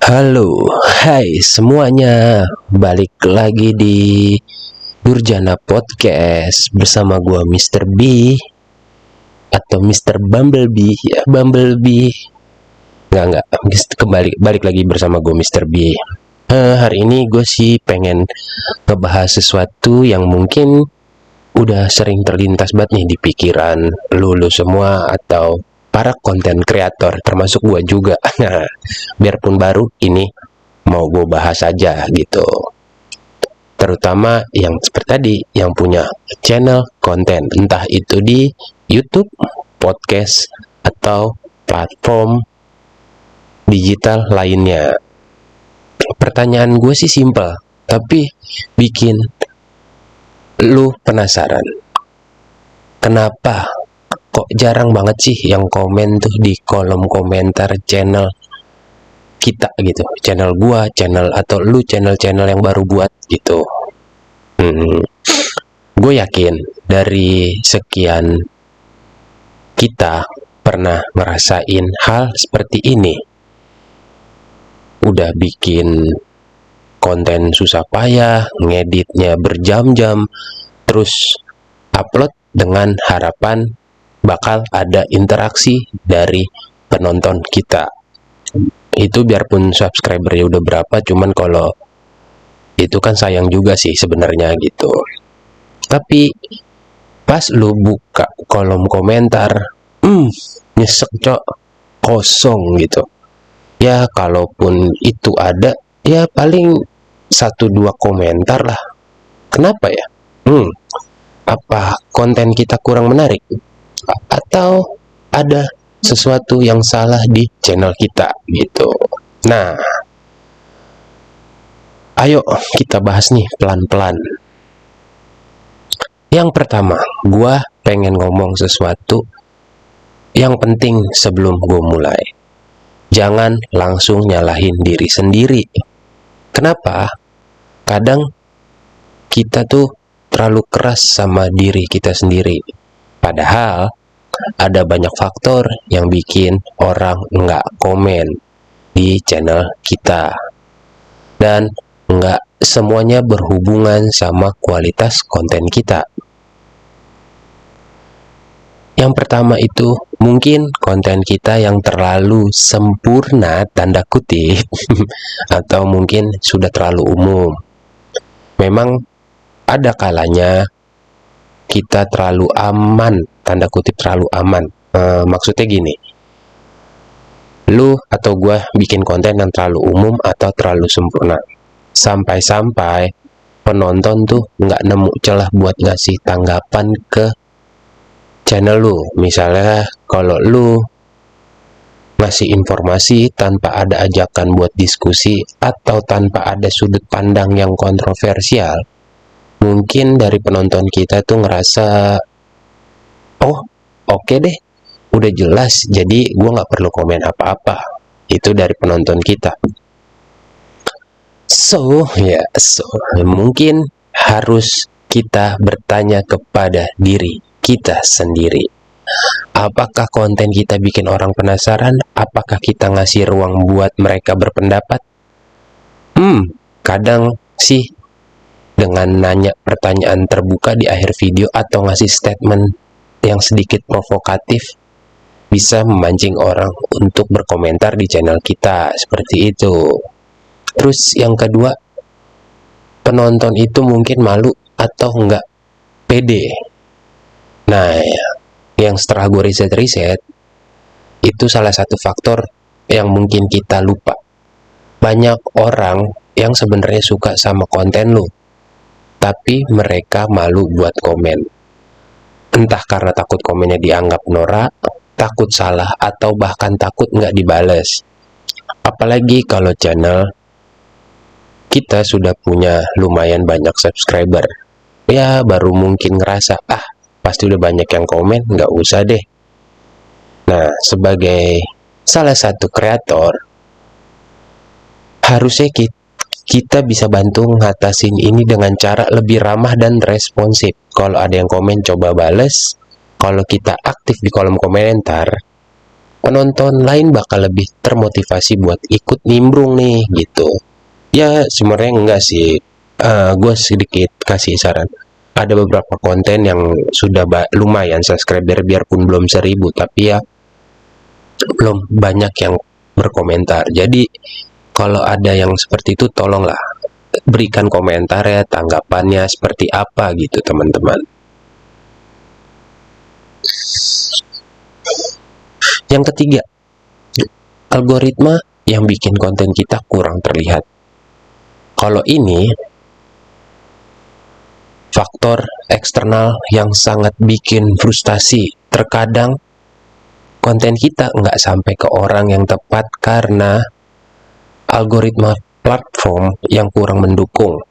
Halo, hai semuanya, balik lagi di Durjana Podcast bersama gua Mr. B atau Mr. Bumblebee, ya Bumblebee. Enggak, balik lagi bersama gua Mr. B. Hari ini gue sih pengen ngebahas sesuatu yang mungkin udah sering terlintas banget nih di pikiran lu semua atau para konten kreator termasuk gue juga. Biarpun baru ini mau gue bahas aja gitu, terutama yang seperti tadi yang punya channel konten entah itu di YouTube, podcast, atau platform digital lainnya. Pertanyaan gue sih simpel tapi bikin lu penasaran, kenapa kok jarang banget sih yang komen tuh di kolom komentar channel kita gitu, channel gua, channel atau lu channel-channel yang baru buat gitu. Gue yakin dari sekian kita pernah ngerasain hal seperti ini. Udah bikin konten susah payah, ngeditnya berjam-jam, terus upload dengan harapan bakal ada interaksi dari penonton kita. Itu biarpun subscribernya udah berapa, cuman kalau itu kan sayang juga sih sebenarnya gitu. Tapi pas lu buka kolom komentar, nyesek cok, kosong gitu. Ya kalaupun itu ada, ya paling 1-2 komentar lah. Kenapa ya? Apa konten kita kurang menarik? Atau ada sesuatu yang salah di channel kita gitu. Nah, ayo kita bahas nih pelan-pelan. Yang pertama, gua pengen ngomong sesuatu yang penting sebelum gua mulai. Jangan langsung nyalahin diri sendiri. Kenapa? Kadang kita tuh terlalu keras sama diri kita sendiri. Padahal ada banyak faktor yang bikin orang nggak komen di channel kita. Dan nggak semuanya berhubungan sama kualitas konten kita. Yang pertama itu mungkin konten kita yang terlalu sempurna tanda kutip atau mungkin sudah terlalu umum. Memang ada kalanya kita terlalu aman, tanda kutip terlalu aman. Maksudnya gini, lu atau gua bikin konten yang terlalu umum atau terlalu sempurna, sampai-sampai penonton tuh nggak nemu celah buat ngasih tanggapan ke channel lu. Misalnya kalau lu ngasih informasi tanpa ada ajakan buat diskusi atau tanpa ada sudut pandang yang kontroversial, mungkin dari penonton kita tuh ngerasa, oh oke deh, udah jelas, jadi gue nggak perlu komen apa-apa. Itu dari penonton kita. So mungkin harus kita bertanya kepada diri kita sendiri. Apakah konten kita bikin orang penasaran? Apakah kita ngasih ruang buat mereka berpendapat? Kadang sih dengan nanya pertanyaan terbuka di akhir video atau ngasih statement yang sedikit provokatif bisa memancing orang untuk berkomentar di channel kita, seperti itu. Terus yang kedua, penonton itu mungkin malu atau enggak pede. Nah, yang setelah gue riset itu salah satu faktor yang mungkin kita lupa. Banyak orang yang sebenarnya suka sama konten lu, tapi mereka malu buat komen. Entah karena takut komennya dianggap norak, takut salah, atau bahkan takut nggak dibales. Apalagi kalau channel kita sudah punya lumayan banyak subscriber. Ya baru mungkin ngerasa, pasti udah banyak yang komen, nggak usah deh. Nah, sebagai salah satu kreator, harusnya kita bisa bantu ngatasin ini dengan cara lebih ramah dan responsif. Kalau ada yang komen, coba bales. Kalau kita aktif di kolom komentar, penonton lain bakal lebih termotivasi buat ikut nimbrung nih gitu. Ya sebenarnya enggak sih, gue sedikit kasih saran. Ada beberapa konten yang sudah lumayan subscriber biarpun belum 1000, tapi ya belum banyak yang berkomentar. Jadi kalau ada yang seperti itu, tolonglah berikan komentar ya, tanggapannya seperti apa gitu teman-teman. Yang ketiga, algoritma yang bikin konten kita kurang terlihat. Kalau ini faktor eksternal yang sangat bikin frustasi. Terkadang konten kita nggak sampai ke orang yang tepat karena algoritma platform yang kurang mendukung.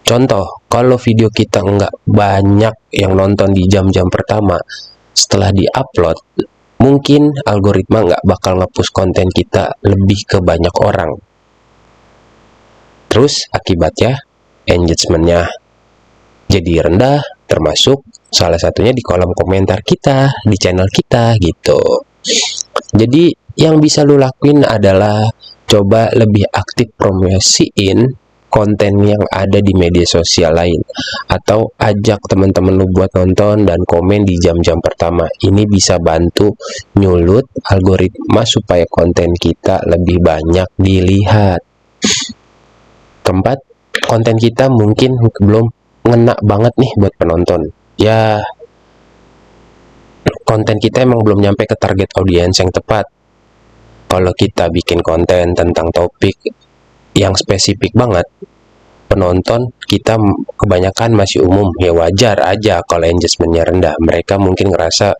Contoh, kalau video kita nggak banyak yang nonton di jam-jam pertama setelah di-upload, mungkin algoritma nggak bakal nge-push konten kita lebih ke banyak orang. Terus akibatnya engagement-nya jadi rendah, termasuk salah satunya di kolom komentar kita, di channel kita gitu. Jadi yang bisa lu lakuin adalah coba lebih aktif promosiin konten yang ada di media sosial lain, atau ajak teman-teman lu buat nonton dan komen di jam-jam pertama. Ini bisa bantu nyulut algoritma supaya konten kita lebih banyak dilihat. Keempat, konten kita mungkin belum ngena banget nih buat penonton. Ya, konten kita emang belum nyampe ke target audiens yang tepat. Kalau kita bikin konten tentang topik yang spesifik banget, penonton kita kebanyakan masih umum. Ya wajar aja kalau engagement-nya rendah. Mereka mungkin ngerasa,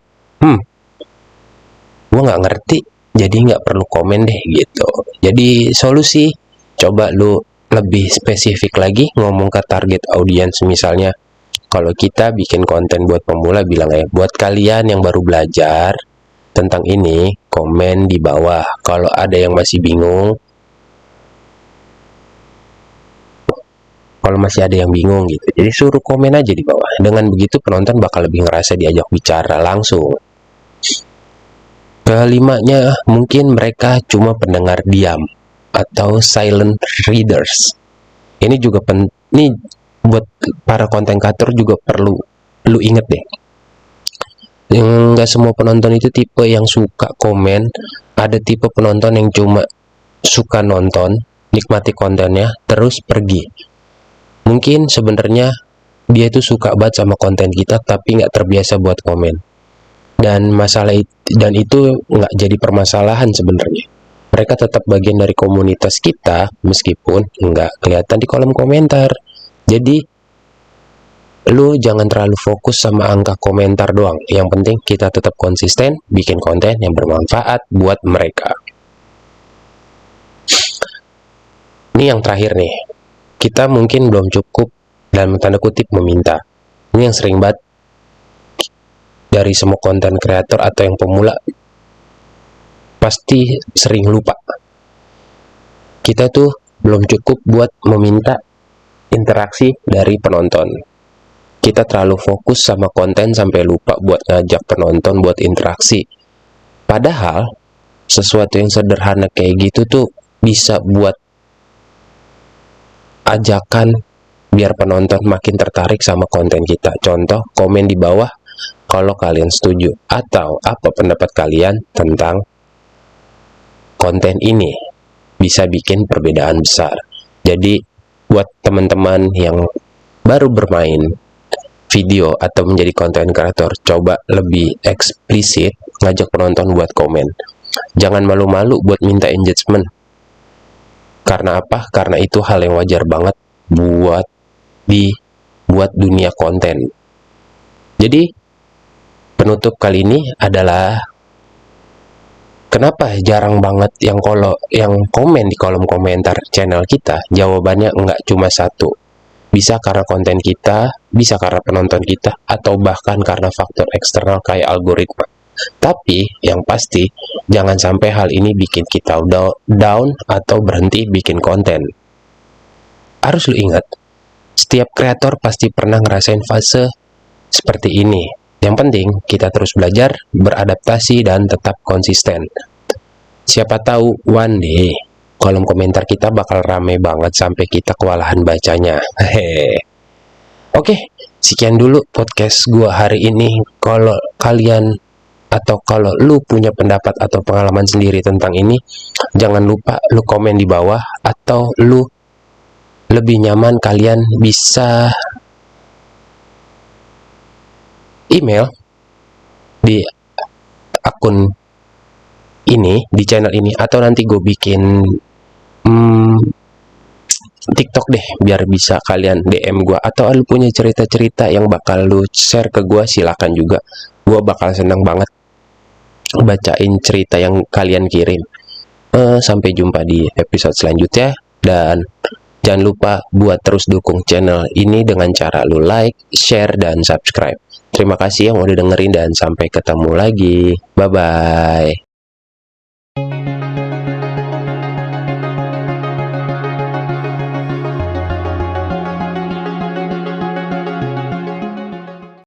gue nggak ngerti, jadi nggak perlu komen deh gitu. Jadi solusi, coba lu lebih spesifik lagi ngomong ke target audiens. Misalnya kalau kita bikin konten buat pemula, bilang ya, buat kalian yang baru belajar tentang ini, komen di bawah. Kalau ada yang masih bingung, gitu, jadi suruh komen aja di bawah. Dengan begitu penonton bakal lebih ngerasa diajak bicara langsung. Kelimanya, mungkin mereka cuma pendengar diam atau silent readers. Ini juga ini buat para konten kreator juga perlu lu inget deh. Nggak semua penonton itu tipe yang suka komen. Ada tipe penonton yang cuma suka nonton, nikmati kontennya, terus pergi. Mungkin sebenarnya dia itu suka banget sama konten kita, tapi nggak terbiasa buat komen. Dan itu nggak jadi permasalahan sebenarnya. Mereka tetap bagian dari komunitas kita meskipun nggak kelihatan di kolom komentar. Jadi lu jangan terlalu fokus sama angka komentar doang. Yang penting kita tetap konsisten bikin konten yang bermanfaat buat mereka. Ini yang terakhir nih. Kita mungkin belum cukup dalam tanda kutip meminta. Ini yang sering banget dari semua konten kreator atau yang pemula pasti sering lupa. Kita tuh belum cukup buat meminta interaksi dari penonton. Kita terlalu fokus sama konten sampai lupa buat ngajak penonton buat interaksi. Padahal sesuatu yang sederhana kayak gitu tuh bisa buat ajakan biar penonton makin tertarik sama konten kita. Contoh, komen di bawah kalau kalian setuju atau apa pendapat kalian tentang konten ini. Bisa bikin perbedaan besar. Jadi buat teman-teman yang baru bermain video atau menjadi konten kreator, coba lebih eksplisit ngajak penonton buat komen. Jangan malu-malu buat minta engagement. Karena apa? Karena itu hal yang wajar banget buat dunia konten. Jadi penutup kali ini adalah kenapa jarang banget yang komen di kolom komentar channel kita. Jawabannya nggak cuma satu. Bisa karena konten kita, bisa karena penonton kita, atau bahkan karena faktor eksternal kayak algoritma. Tapi yang pasti jangan sampai hal ini bikin kita down atau berhenti bikin konten. Harus lu ingat, setiap kreator pasti pernah ngerasain fase seperti ini. Yang penting kita terus belajar, beradaptasi, dan tetap konsisten. Siapa tahu one day kolom komentar kita bakal rame banget sampai kita kewalahan bacanya. Hehe. Oke, sekian dulu podcast gua hari ini. Kalau kalian atau kalau lu punya pendapat atau pengalaman sendiri tentang ini, jangan lupa lu komen di bawah, atau lu lebih nyaman kalian bisa email di akun ini, di channel ini, atau nanti gue bikin TikTok deh, biar bisa kalian DM gue, atau lu punya cerita-cerita yang bakal lu share ke gue, silakan juga. Gue bakal seneng banget bacain cerita yang kalian kirim. Sampai jumpa di episode selanjutnya, dan jangan lupa buat terus dukung channel ini dengan cara lu like, share, dan subscribe. Terima kasih yang udah dengerin, dan sampai ketemu lagi. Bye-bye.